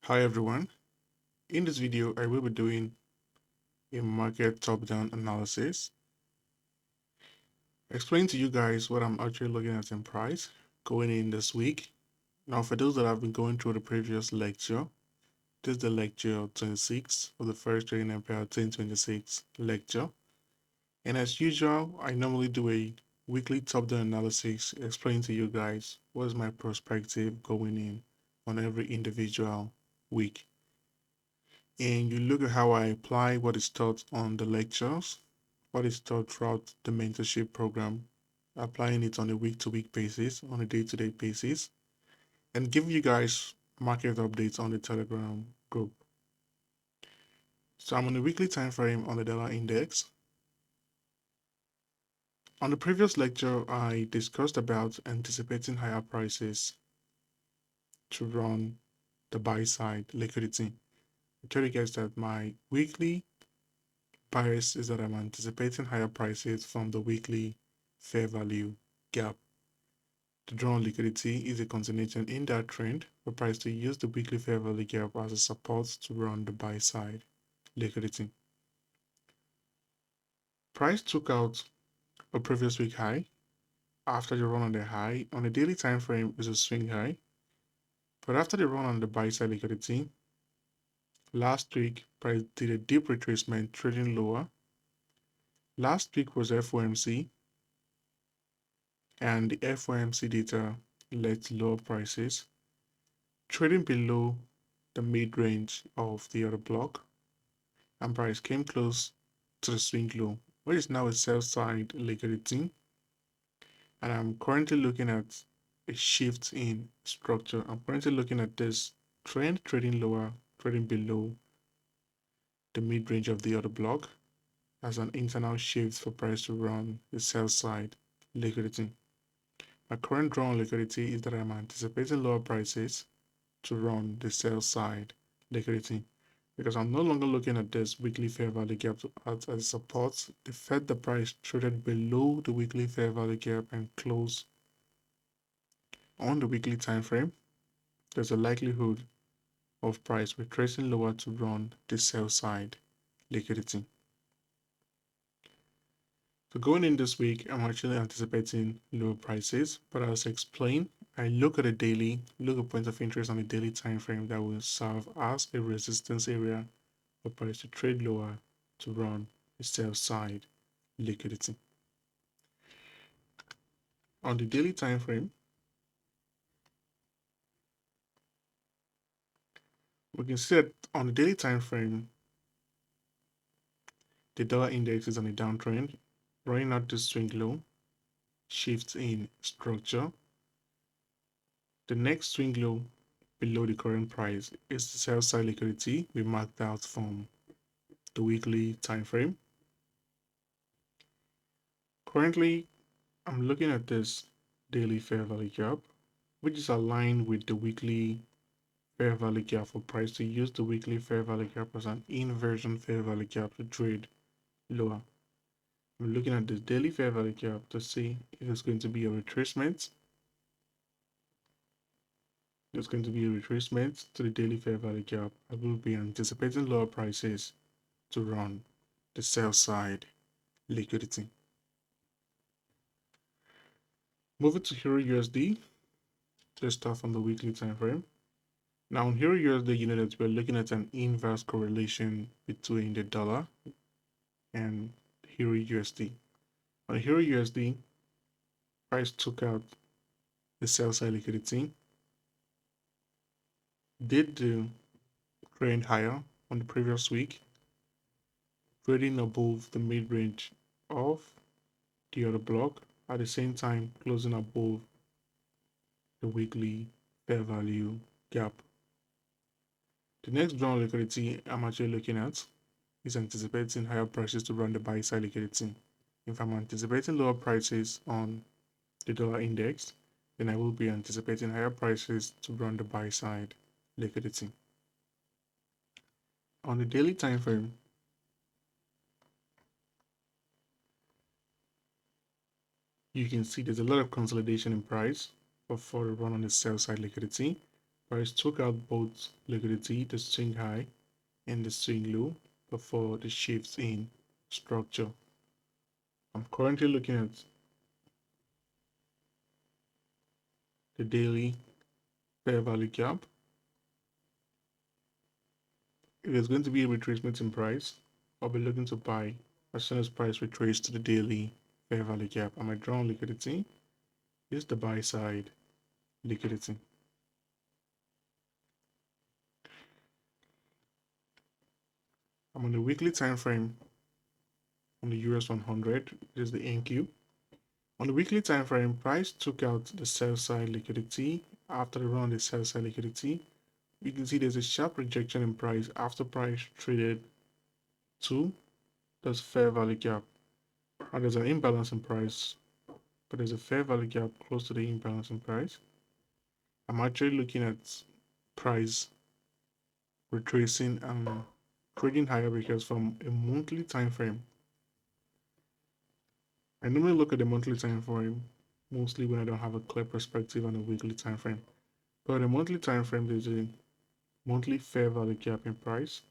Hi everyone. In this video, I will be doing a market top-down analysis, explain to you guys what I'm actually looking at in price going in this week. Now, for those that have been going through the previous lecture, this is the lecture 26 of the FOREX Trading Empire 2026 lecture. And as usual, I normally do a weekly top-down analysis, explaining to you guys what is my perspective going in on every individual week. And you look at how I apply what is taught on the lectures, what is taught throughout the mentorship program, applying it on a week-to-week basis, on a day-to-day basis, and give you guys market updates on the Telegram group. So I'm on a weekly time frame on the dollar index. On the previous lecture, I discussed about anticipating higher prices to run the buy side liquidity. I told you guys that my weekly bias is that I'm anticipating higher prices from the weekly fair value gap. The drawn liquidity is a continuation in that trend for price to use the weekly fair value gap as a support to run the buy side liquidity. Price took out a previous week high. After the run on the high, on the daily time frame is a swing high. But after the run on the buy side liquidity, last week price did a deep retracement trading lower. Last week was FOMC, and the FOMC data led to lower prices, trading below the mid-range of the other block, and price came close to the swing low, which is now a sell-side liquidity. And I'm currently looking at a shift in structure. I'm currently looking at this trend trading lower, trading below the mid-range of the other block as an internal shift for price to run the sell-side liquidity. My current drawn liquidity is that I'm anticipating lower prices to run the sell side liquidity because I'm no longer looking at this weekly fair value gap as a support. The fact the price traded below the weekly fair value gap and closed on the weekly time frame, there's a likelihood of price retracing lower to run the sell side liquidity. So going in this week, I'm actually anticipating lower prices, but as explained, I look at a daily, look at points of interest on a daily time frame that will serve as a resistance area for price to trade lower to run a sell side liquidity. On the daily time frame, we can see that on the daily time frame, the dollar index is on a downtrend, running out to swing low, shifts in structure. The next swing low below the current price is the sell side liquidity we marked out from the weekly time frame. Currently, I'm looking at this daily fair value gap, which is aligned with the weekly fair value gap for price to use the weekly fair value gap as an inversion fair value gap to trade lower. I'm looking at this daily fair value gap to see if it's going to be a retracement. There's going to be a retracement to the daily fair value gap. I will be anticipating lower prices to run the sell side liquidity. Moving to Euro USD, let's start from the weekly time frame. Now on Euro USD, you know that we're looking at an inverse correlation between the dollar and Euro USD. On Euro USD, price took out the sell side liquidity, did the trend higher on the previous week, trading above the mid-range of the other block, at the same time closing above the weekly fair value gap. The next drawn liquidity I'm actually looking at is anticipating higher prices to run the buy side liquidity. If I'm anticipating lower prices on the dollar index, then I will be anticipating higher prices to run the buy side liquidity. On the daily time frame, you can see there's a lot of consolidation in price before the run on the sell side liquidity. Price took out both liquidity, the swing high and the swing low, before the shifts in structure. I'm currently looking at the daily fair value gap. If there's going to be a retracement in price, I'll be looking to buy as soon as price retraces to the daily fair value gap. And my drawn liquidity is the buy side liquidity. I'm on the weekly time frame on the US 100. It is the NQ. On the weekly time frame, price took out the sell side liquidity. After the run, the sell side liquidity, you can see there's a sharp rejection in price after price traded to this fair value gap. And there's an imbalance in price, but there's a fair value gap close to the imbalance in price. I'm actually looking at price retracing and trading higher because from a monthly time frame, I normally look at the monthly time frame mostly when I don't have a clear perspective on a weekly time frame. But the monthly time frame, there's a monthly fair value gap in price.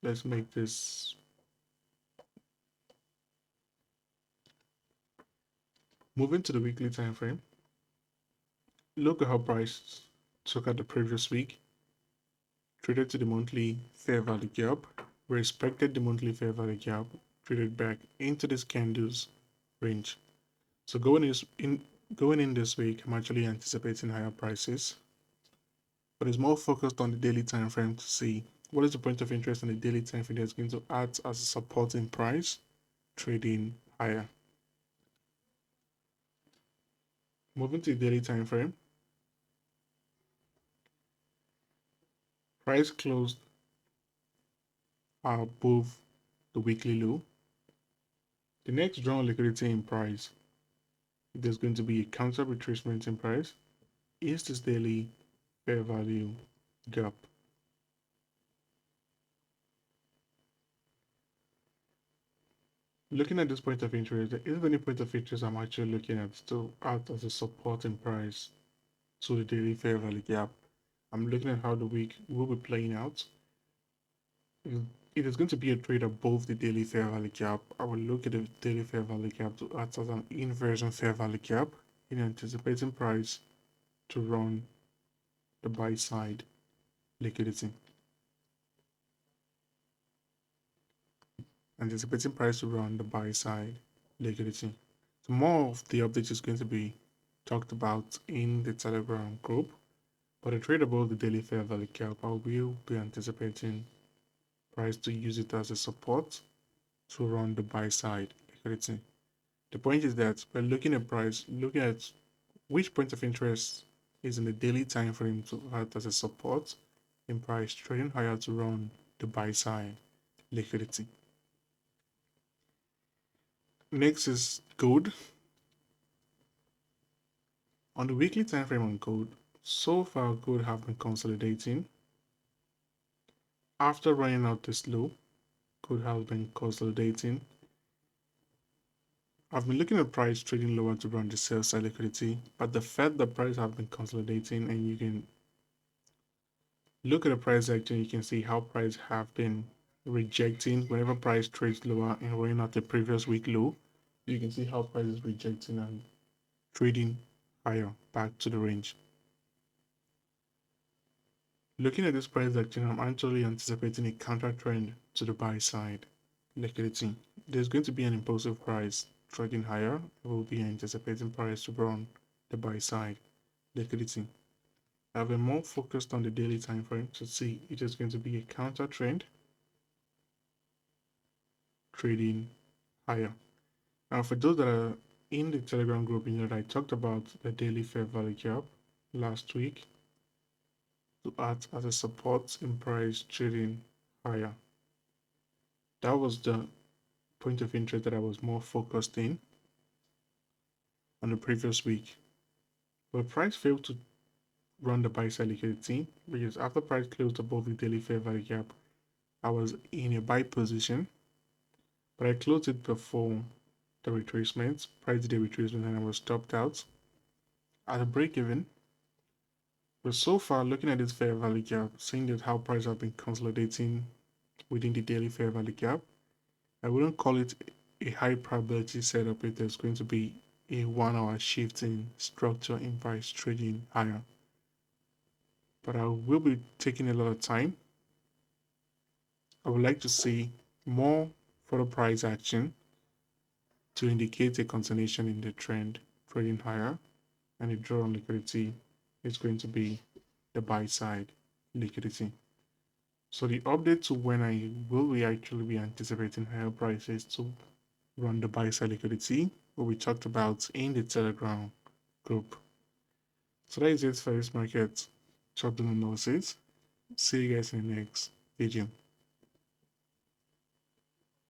Let's make this. Moving to the weekly time frame, look at how price took out the previous week, traded to the monthly fair value gap, respected the monthly fair value gap, traded back into this candles range. So going in this week, I'm actually anticipating higher prices, but it's more focused on the daily time frame to see what is the point of interest in the daily time frame that's going to act as a support in price, trading higher. Moving to the daily time frame, price closed above the weekly low. The next drawn liquidity in price, if there's going to be a counter retracement in price, is this daily fair value gap. Looking at this point of interest, there isn't any point of interest I'm actually looking at to act as a support in price to the daily fair value gap. I'm looking at how the week will be playing out. If it is going to be a trade above the daily fair value gap, I will look at the daily fair value gap to act as an inversion fair value gap in anticipating price to run the buy side liquidity. Anticipating price to run the buy side liquidity. So more of the update is going to be talked about in the Telegram group. But a trade above the daily fair value gap, I will be anticipating price to use it as a support to run the buy side liquidity. The point is that we're looking at price, looking at which point of interest is in the daily time frame to act as a support in price trading higher to run the buy side liquidity. Next is gold. On the weekly time frame on gold, so far gold have been consolidating. After running out this low, gold has been consolidating. I've been looking at price trading lower to run the sell side liquidity, but the fact that price have been consolidating, and you can look at the price action, you can see how price have been rejecting whenever price trades lower and running out the previous week low. You can see how price is rejecting and trading higher back to the range. Looking at this price action, I'm actually anticipating a counter trend to the buy side liquidity. There's going to be an impulsive price trading higher. We'll be anticipating price to run the buy side liquidity. I've been more focused on the daily time frame to see it is going to be a counter trend trading higher. Now, for those that are in the Telegram group, you know that I talked about the daily fair value gap last week to act as a support in price trading higher. That was the point of interest that I was more focused in on the previous week. But price failed to run the buy side liquidity because after price closed above the daily fair value gap, I was in a buy position, but I closed it before the retracement, price did a retracement, and I was stopped out at a break even. But so far, looking at this fair value gap, seeing that how prices have been consolidating within the daily fair value gap, I wouldn't call it a high probability setup if there's going to be a 1 hour shift in structure in price trading higher. But I will be taking a lot of time. I would like to see more further price action to indicate a continuation in the trend trading higher, and the draw on liquidity is going to be the buy side liquidity. So the update to when I will be actually be anticipating higher prices to run the buy side liquidity, what we talked about in the Telegram group. So that is it for this market short term analysis. See you guys in the next video.